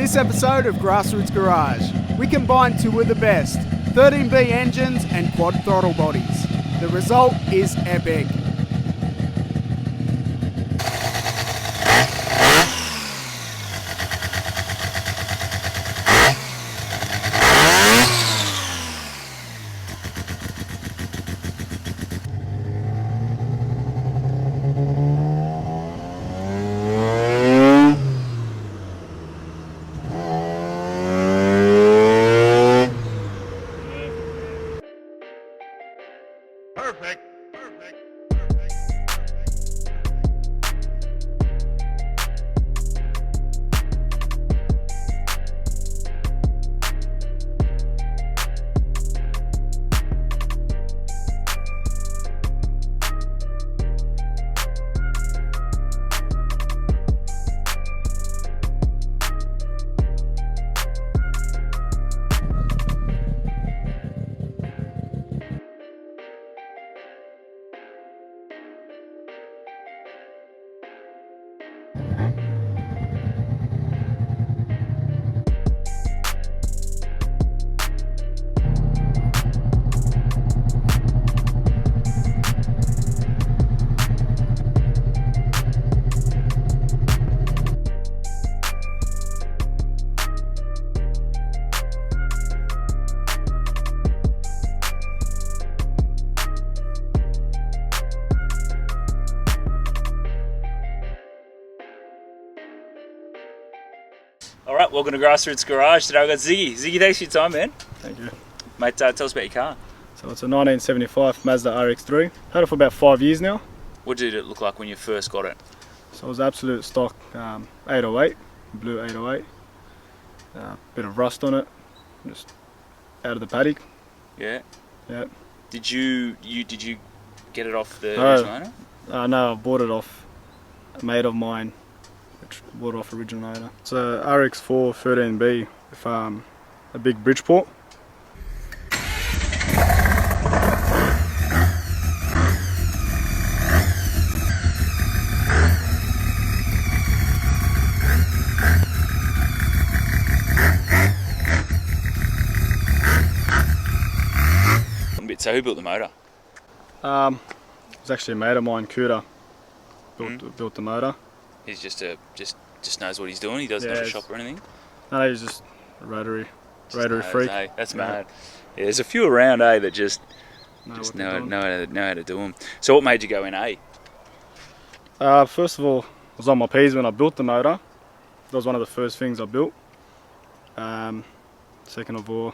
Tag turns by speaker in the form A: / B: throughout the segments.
A: this episode of Grassroots Garage, we combine two of the best, 13B engines and quad throttle bodies. The result is epic.
B: Alright, welcome to Grassroots Garage. Today I've got Ziggy. Ziggy, thanks for your time, man.
C: Thank you.
B: Mate, tell us about your car.
C: So it's a 1975 Mazda Rx3. Had it for about 5 years now.
B: What did it look like when you first got it?
C: So it was absolute stock 808, blue 808. Bit of rust on it, just out of the paddock.
B: Yeah?
C: Yeah.
B: Did you get it off the original owner?
C: No, I bought it off a mate of mine, which bought it off original owner. It's a RX4 13B with a big Bridgeport.
B: So who built the motor?
C: It was actually a mate of mine, Khoder, built the motor.
B: He's just knows what he's doing. He doesn't have a shop or anything.
C: No, he's just a rotary freak.
B: Hey, that's mad. Yeah, there's a few around, that just know how to do them. So what made you go in A?
C: First of all, I was on my P's when I built the motor. That was one of the first things I built. Second of all,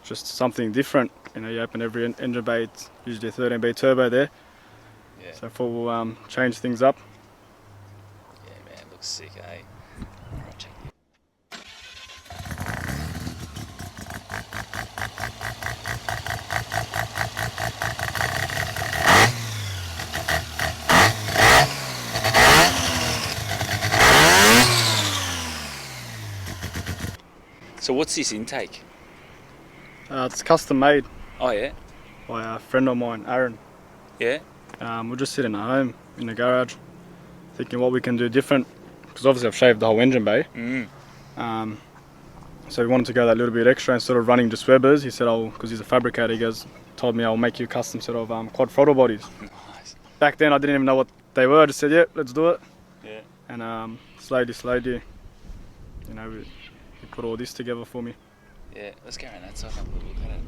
C: just something different. You know, you open every engine bay, it's usually a 13B turbo there. Yeah. So I thought we'll change things up.
B: Yeah, man, looks sick, eh? Alright, check it. So what's this intake?
C: It's custom made.
B: Oh yeah?
C: By a friend of mine, Aaron.
B: Yeah?
C: We're just sitting at home in the garage thinking what we can do different, because obviously I've shaved the whole engine bay. So we wanted to go that little bit extra instead of running just Weber's. He said, because he's a fabricator, he told me I'll make you a custom set of quad throttle bodies.
B: Nice.
C: Back then I didn't even know what they were. I just said, yeah, let's do it.
B: Yeah.
C: And slowly, you know, he put all this together for me.
B: Yeah, let's go around that side and have a look at it.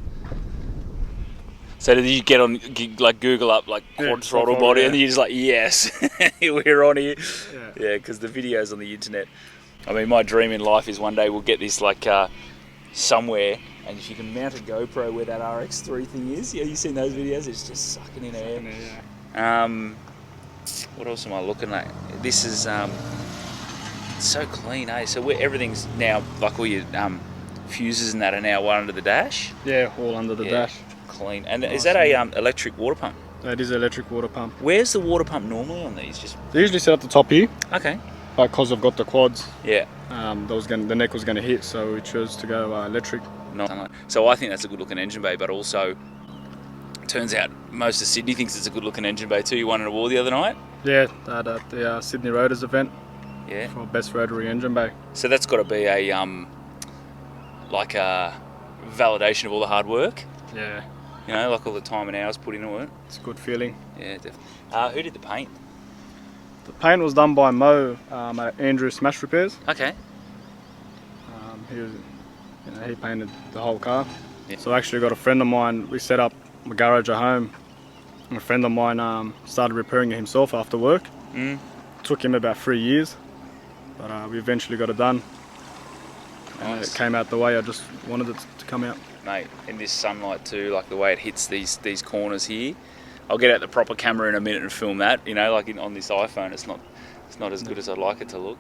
B: So did you get on, like Google up like quad throttle body, and then you're just like, yes, we're on here. Yeah, because the videos on the internet. I mean, my dream in life is one day we'll get this like somewhere, and if you can mount a GoPro where that RX3 thing is. Yeah, you seen those videos? It's just sucking in air. What else am I looking at? This is so clean, eh? So everything's now like all your fuses and that are now under the dash.
C: Yeah, all under the dash.
B: Clean. And nice. Is that a electric water pump?
C: That is an electric water pump.
B: Where's the water pump normally on these?
C: They usually set up the top here.
B: Okay.
C: But because I've got the quads,
B: yeah,
C: the neck was going to hit, so we chose to go electric.
B: So I think that's a good looking engine bay, but also turns out most of Sydney thinks it's a good looking engine bay too. You won an award the other night.
C: Yeah, at the Sydney Roaders event.
B: Yeah.
C: For best rotary engine bay.
B: So that's got to be a like a validation of all the hard work.
C: Yeah.
B: You know, like all the time and hours put into it.
C: It's a good feeling.
B: Yeah, definitely. Who did the paint?
C: The paint was done by Mo at Andrew Smash Repairs.
B: Okay.
C: He painted the whole car.
B: Yeah.
C: So I actually got a friend of mine. We set up a garage at home. And a friend of mine started repairing it himself after work. Took him about 3 years, but we eventually got it done. And
B: Nice.
C: it came out the way I just wanted it to come out.
B: Mate, in this sunlight too, like the way it hits these corners here. I'll get out the proper camera in a minute and film that. You know, like on this iPhone, it's not as good as I'd like it to look.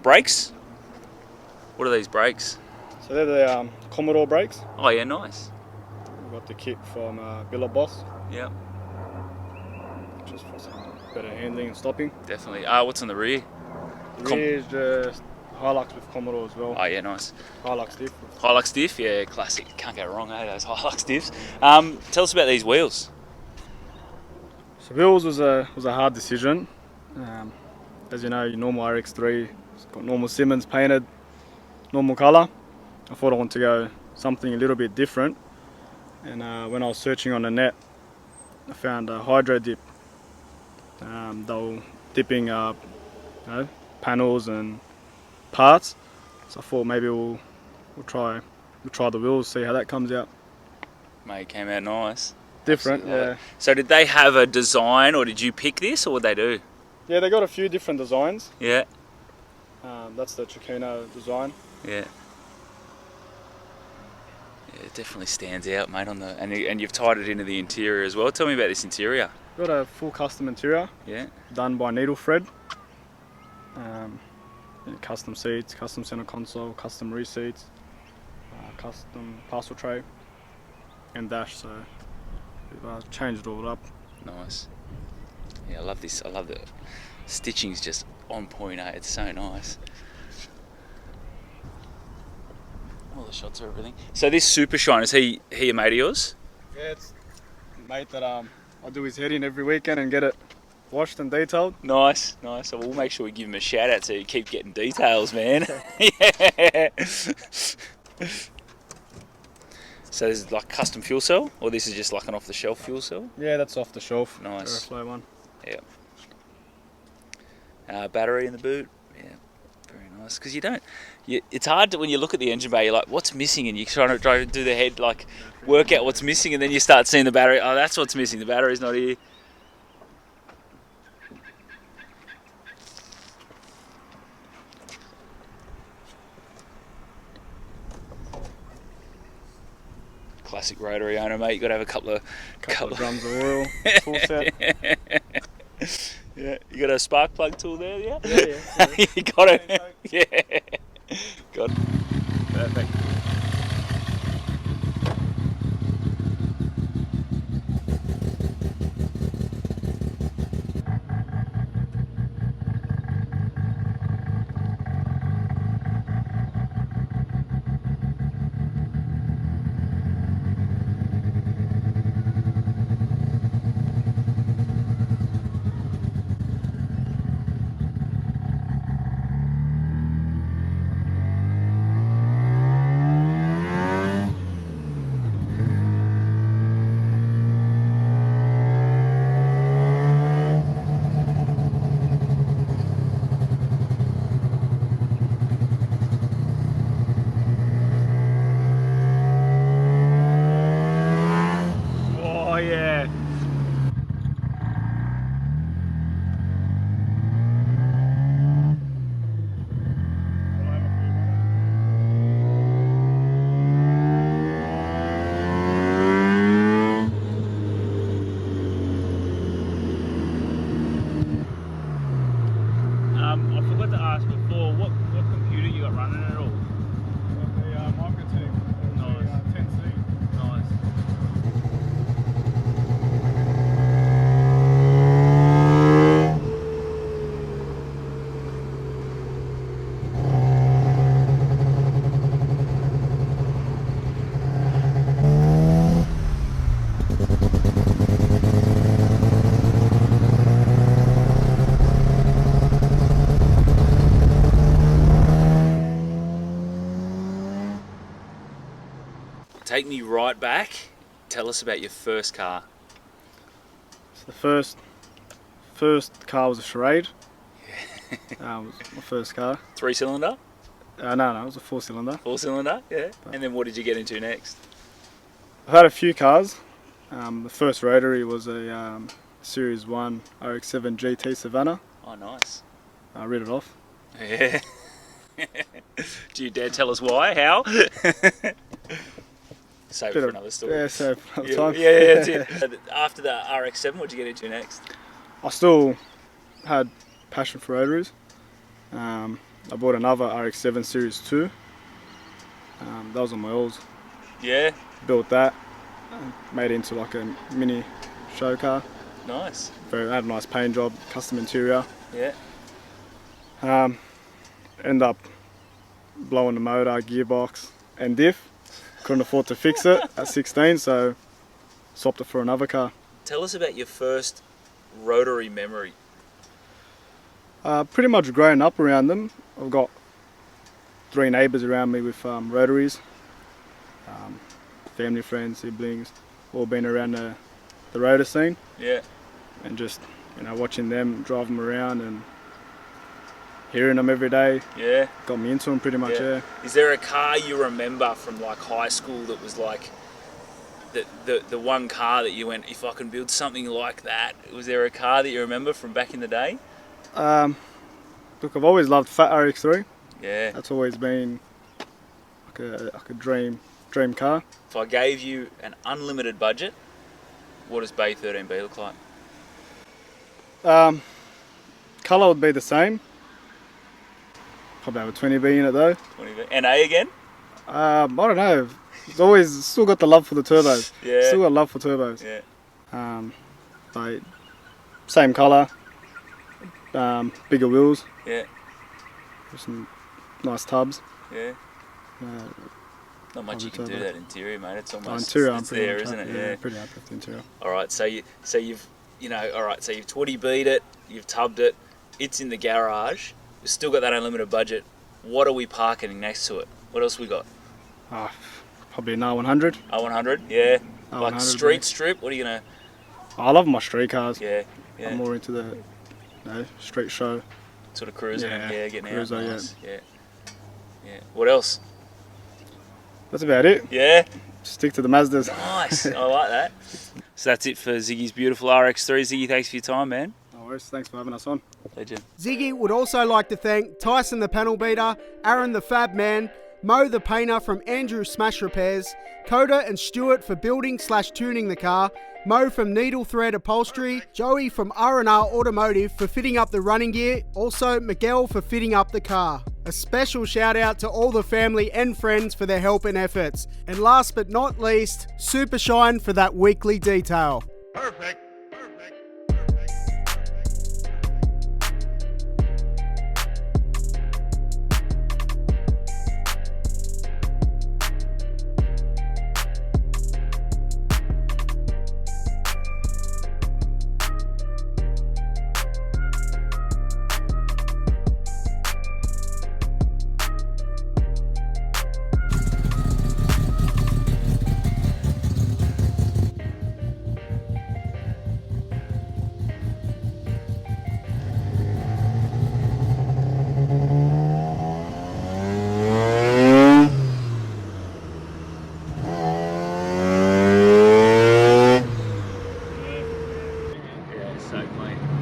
B: Brakes. What are these brakes?
C: So they're the Commodore brakes.
B: Oh yeah, nice.
C: We got the kit from Billet Boss,
B: Yeah,
C: just for some better handling and stopping.
B: definitely. What's on the rear?
C: The rear is just Hilux with Commodore as well.
B: Oh yeah, nice.
C: Hilux diff.
B: Hilux diff, yeah, classic. Can't go wrong, eh? Those Hilux diffs. Tell us about these wheels.
C: So wheels was a hard decision. As you know, your normal Rx3, it's got normal Simmons painted, normal colour. I thought I wanted to go something a little bit different, and when I was searching on the net, I found a Hydro Dip. They were dipping panels and parts, so I thought maybe we'll try the wheels, see how that comes out.
B: Mate, came out nice.
C: Different,
B: Absolutely.
C: yeah.
B: So did they have a design, or did you pick this, or what they do?
C: Yeah, they got a few different designs.
B: Yeah.
C: That's the Chicano design.
B: Yeah. Yeah, it definitely stands out, mate. And you've tied it into the interior as well. Tell me about this interior.
C: Got a full custom interior.
B: Yeah.
C: Done by Needlethred. Custom seats, custom center console, custom rear seats, custom parcel tray, and dash. So we've changed it all up.
B: Nice. Yeah, I love this. I love the stitching's just on point, eh? It's so nice. All the shots are everything. So this Supershine, is he a mate of yours?
C: Yeah, it's a mate that I do his head in every weekend and get it washed and detailed.
B: Nice, nice. So we'll make sure we give him a shout out so you keep getting details, man. Yeah. So this is like custom fuel cell, or this is just like an off-the-shelf fuel cell?
C: Yeah, that's off the shelf.
B: Nice.
C: Aeroflow one.
B: Yeah. Battery in the boot. Yeah, very nice. Because it's hard to, when you look at the engine bay, you're like, what's missing? And you're trying to do the head, like, work out what's missing, and then you start seeing the battery. Oh, that's what's missing. The battery's not here. Classic rotary owner, mate. You got to have a couple of
C: drums of oil, full set.
B: Yeah, you got a spark plug tool there, yeah?
C: Yeah.
B: You got it. Yeah. Got it. Perfect. take me right back. Tell us about your first car.
C: So the first car was a Charade. It was my first car.
B: 3-cylinder?
C: No, it was a 4-cylinder.
B: 4-cylinder, yeah. And then what did you get into next?
C: I've had a few cars. The first rotary was a Series 1 Rx3 GT Savannah.
B: Oh, nice.
C: I read it off.
B: Yeah. Do you dare tell us why? How? Save it for another story.
C: Yeah, save for another time.
B: Yeah, that's it. After the RX-7, what did you get into next?
C: I still had passion for rotaries. I bought another RX-7 Series 2. That was on my oils.
B: Yeah.
C: Built that, made it into like a mini show car.
B: Nice.
C: Had a nice paint job, custom interior.
B: Yeah.
C: End up blowing the motor, gearbox and diff. Couldn't afford to fix it at 16, so swapped it for another car.
B: Tell us about your first rotary memory.
C: Pretty much growing up around them. I've got 3 neighbours around me with rotaries. Family, friends, siblings, all been around the rotor scene.
B: Yeah.
C: And just, watching them drive them around and hearing them every day.
B: Yeah.
C: Got me into them pretty much, yeah.
B: Is there a car you remember from like high school that was like the one car that you went, if I can build something like that? Was there a car that you remember from back in the day?
C: Look, I've always loved Fat Rx3.
B: Yeah.
C: That's always been like a dream car.
B: If I gave you an unlimited budget, what does Bay 13B look like?
C: Colour would be the same. Probably have a 20B in it though.
B: 20B. NA again?
C: I don't know. It's always still got the love for the turbos.
B: Yeah.
C: Still got love for turbos.
B: Yeah.
C: Like same colour, bigger wheels.
B: Yeah.
C: With some nice tubs.
B: Yeah. Not much you can do to that interior, mate. It's almost it's there, isn't it?
C: Yeah, pretty happy with the interior.
B: All right, so you've 20B'd it, you've tubbed it, it's in the garage. We've still got that unlimited budget. What are we parking next to it? What else we got?
C: Probably an R100.
B: R100, yeah.
C: R100,
B: Like street strip. What are you gonna?
C: I love my street cars.
B: Yeah.
C: I'm more into the street show.
B: Sort of cruising, getting
C: cruiser,
B: out. Nice. Yeah. What else?
C: That's about it.
B: Yeah.
C: Stick to the Mazdas.
B: Nice. I like that. So that's it for Ziggy's beautiful RX3. Ziggy, thanks for your time, man.
C: No worries. Thanks for having us on.
B: Legend.
A: Ziggy would also like to thank Tyson the Pannelbeater, Aaron the Fab Man, Mo the Painter from Andrew Smash Repairs, Khoder and Stewart for building/tuning the car, Mo from Needlethred Upholstery, Joey from R&R Automotive for fitting up the running gear, also Miguel for fitting up the car. A special shout out to all the family and friends for their help and efforts. And last but not least, Supershine for that weekly detail.
D: Perfect.
B: So clean.